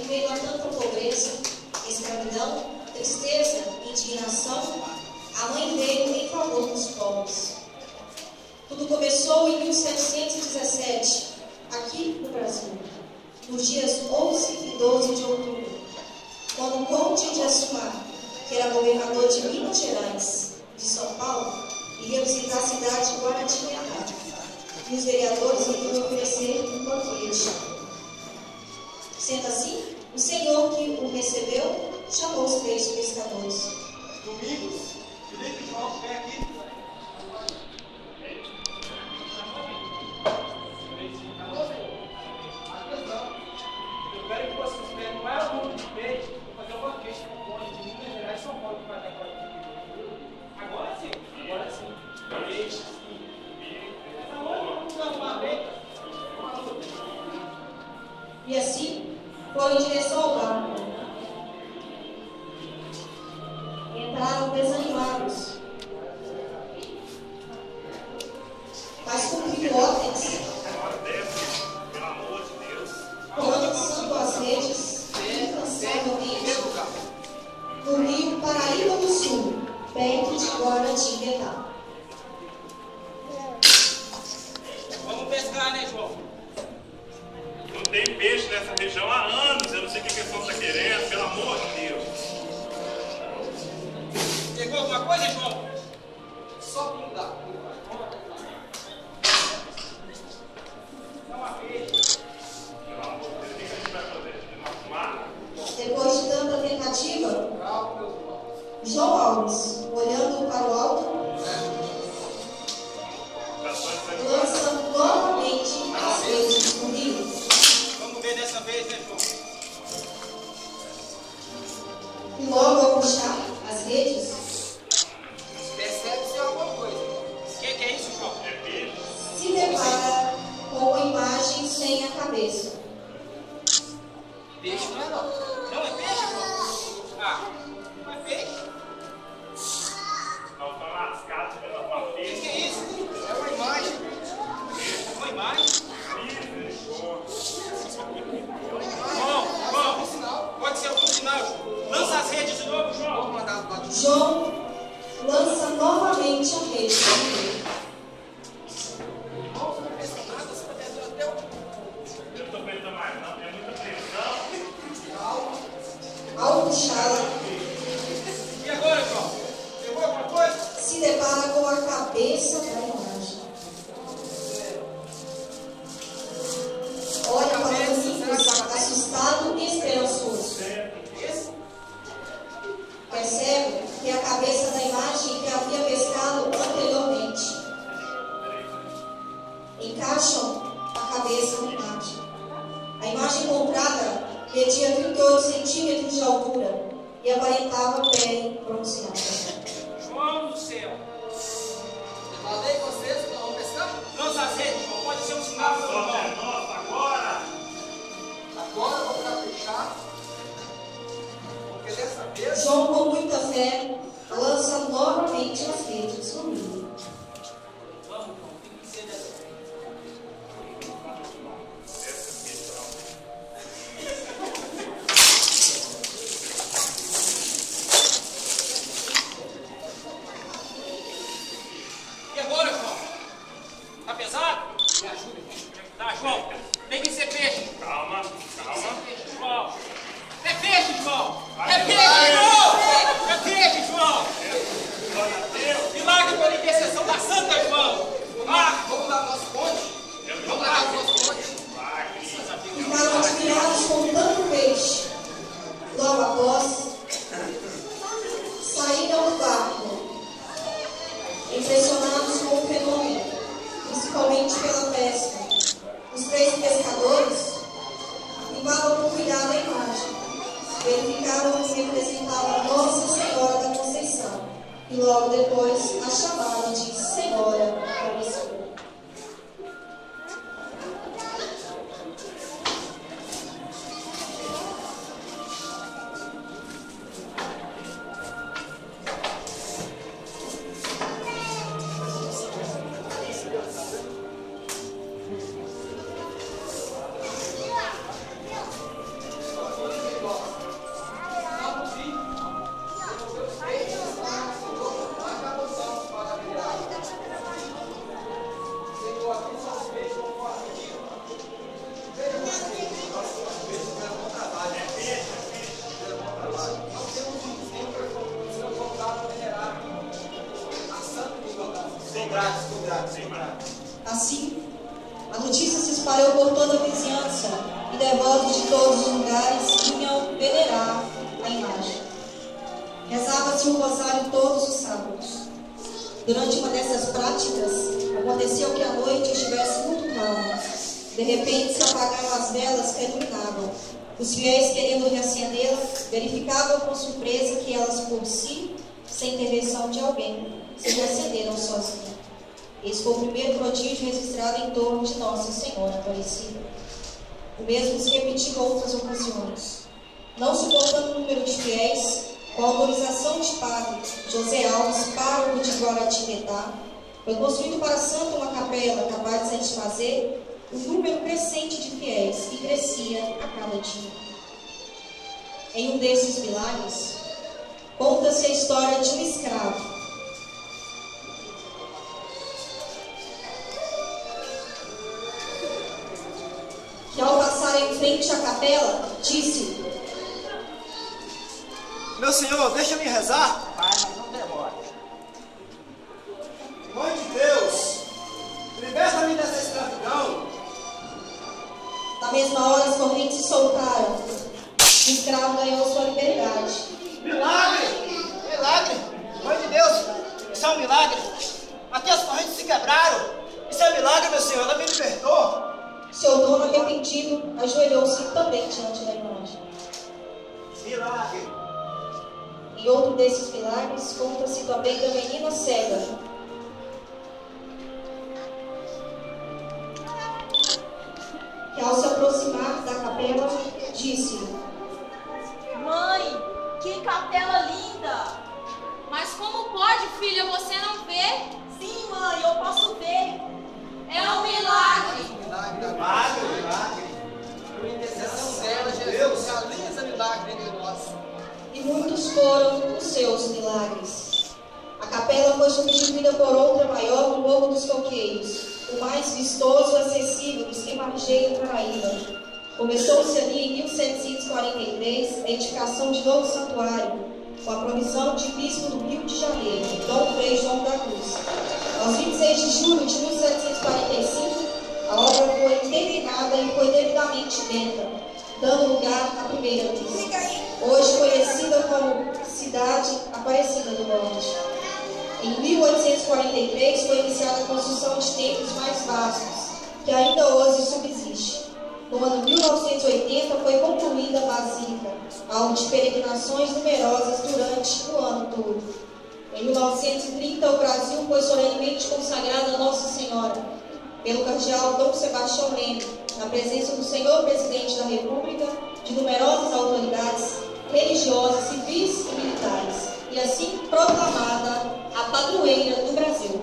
em meio a tanta pobreza, escravidão, tristeza e indignação, a mãe veio em favor dos pobres. Tudo começou em 1717, aqui no Brasil, nos dias 11 e 12 de outubro, quando o conde de Assumar, que era governador de Minas Gerais, de São Paulo, iria visitar a cidade de Guaratinguetá, e os vereadores iriam oferecer um banquete. Sendo assim, o senhor que o recebeu chamou os 3 pescadores. Domingos, Felipe e João, vem aqui. Eu quero que vocês venham, não é o mundo de peixe, vou fazer um banquete com o conde de Minas Gerais e São Paulo que vai dar agora sim, agora sim. Peixe, E assim, foram em direção ao barco. Entraram desanimados, mas cumprindo ordens, lançando as redes incansavelmente no rio Paraíba do Sul, perto de Guaratinguetá. vamos pescar, né, João? Não tem peixe nessa região há anos. Eu não sei o que o pessoal está querendo, pelo amor de Deus. Pegou alguma coisa, João? Só para não dar. Não há peixe. Pelo amor de Deus, o que a gente vai fazer? Vamos arrumar? Depois de tanta tentativa, João Alves, olhando para o alto, lança novamente as redes no rio. Vamos ver dessa vez, né, João? E logo ao puxar as redes, Percebe-se alguma coisa. O que é isso, João? É peixe. se depara com uma imagem sem a cabeça. Peixe não é não. Não é peixe, João? Ah, não é peixe? Nós estamos lascados pela uma O que peixe. é isso? É uma imagem. É uma imagem? João, pode ser algum sinal. Lança as redes de novo, João. Vou mandar o João lança novamente a rede no rio. Eu não estou pensando mais, não. Tem muita pressão. Ao puxá-la, E agora, João? Pegou alguma coisa? se depara com a cabeça da imagem. Olha para Domingos, assustado e esperançoso. Percebe que é a cabeça da imagem que havia pescado anteriormente. Encaixam a cabeça na imagem. A imagem comprada media 38 centímetros de altura e aparentava pele bronzeada. João do céu. Falei com vocês que nós vamos pescar? Lança as redes, João. Pode ser um sinal para o Só é João. nossa agora. Agora eu vou caprichar. Porque dessa vez João, com muita fé, lança novamente as redes no rio. Vamos, João. Tem que ser dessa vez. E agora, João? Tá pesado? me ajude. Tá, João. Tem que ser peixe. Calma, calma. João. É peixe, João. É peixe, João. É peixe, João. Glória a Deus. Milagre por intercessão da Santa, João. Ah, Vamos lá no nosso ponte. Vamos lá no nosso ponte. Ficaram admirados com tanto peixe. Logo após, saíram do barco, impressionados com o fenômeno, principalmente pela pesca. Os 3 pescadores limparam com cuidado a imagem. Verificaram que representava Nossa Senhora da Conceição e logo depois a chamaram de Senhora Aparecida. devotos de todos os lugares vinham venerar a imagem. Rezava-se o rosário todos os sábados. Durante uma dessas práticas, aconteceu que a noite estivesse muito calma. De repente se apagaram as velas que a iluminavam. Os fiéis, querendo reacendê-las, verificavam com surpresa que elas por si, sem intervenção de alguém, se reacenderam sozinhas. Esse foi o primeiro prodígio registrado em torno de Nossa Senhora Aparecida. O mesmo se repetiu em outras ocasiões. Não suportando o número de fiéis, com a autorização de padre José Alves, pároco de Guaratinguetá, foi construído para a santa uma capela capaz de satisfazer o número crescente de fiéis, que crescia a cada dia. Em um desses milagres, conta-se a história de um escravo que, ao passar em frente à capela, disse: Meu senhor, deixa-me rezar. Pai, mas não demora. Mãe de Deus, liberta-me dessa escravidão. Na mesma hora, as correntes se soltaram. O escravo ganhou sua liberdade. Milagre! Milagre! Mãe de Deus, isso é um milagre. Até as correntes se quebraram. Isso é milagre, meu senhor, ela me libertou. Seu dono, arrependido, ajoelhou-se também diante da imagem. Milagre! Em outro desses milagres, conta-se também da menina cega, que, ao se aproximar da capela, disse: Mãe, que capela linda! Mas como pode, filha, você não vê? Sim, mãe, eu posso ver. É um milagre! Milagre, milagre. Por intercessão dela, Jesus realiza milagre entre nós. E muitos foram os seus milagres. A capela foi substituída por outra maior no Morro dos Coqueiros, o mais vistoso e acessível dos que margeiam Paraíba. Começou-se ali em 1743 a edificação de novo santuário, com a provisão de bispo do Rio de Janeiro, Dom Frei João da Cruz. Aos 26 de julho de 1745, a obra foi terminada e foi devidamente benta, dando lugar à primeira missa, hoje conhecida como Cidade Aparecida do Norte. Em 1843 foi iniciada a construção de templos mais vastos, que ainda hoje subsiste. No ano 1980 foi concluída a Basílica, alvo de peregrinações numerosas durante o ano todo. Em 1930, o Brasil foi solenemente consagrado a Nossa Senhora, pelo cardeal Dom Sebastião Leme, na presença do Senhor Presidente da República, de numerosas autoridades religiosas, civis e militares, e assim proclamada a padroeira do Brasil.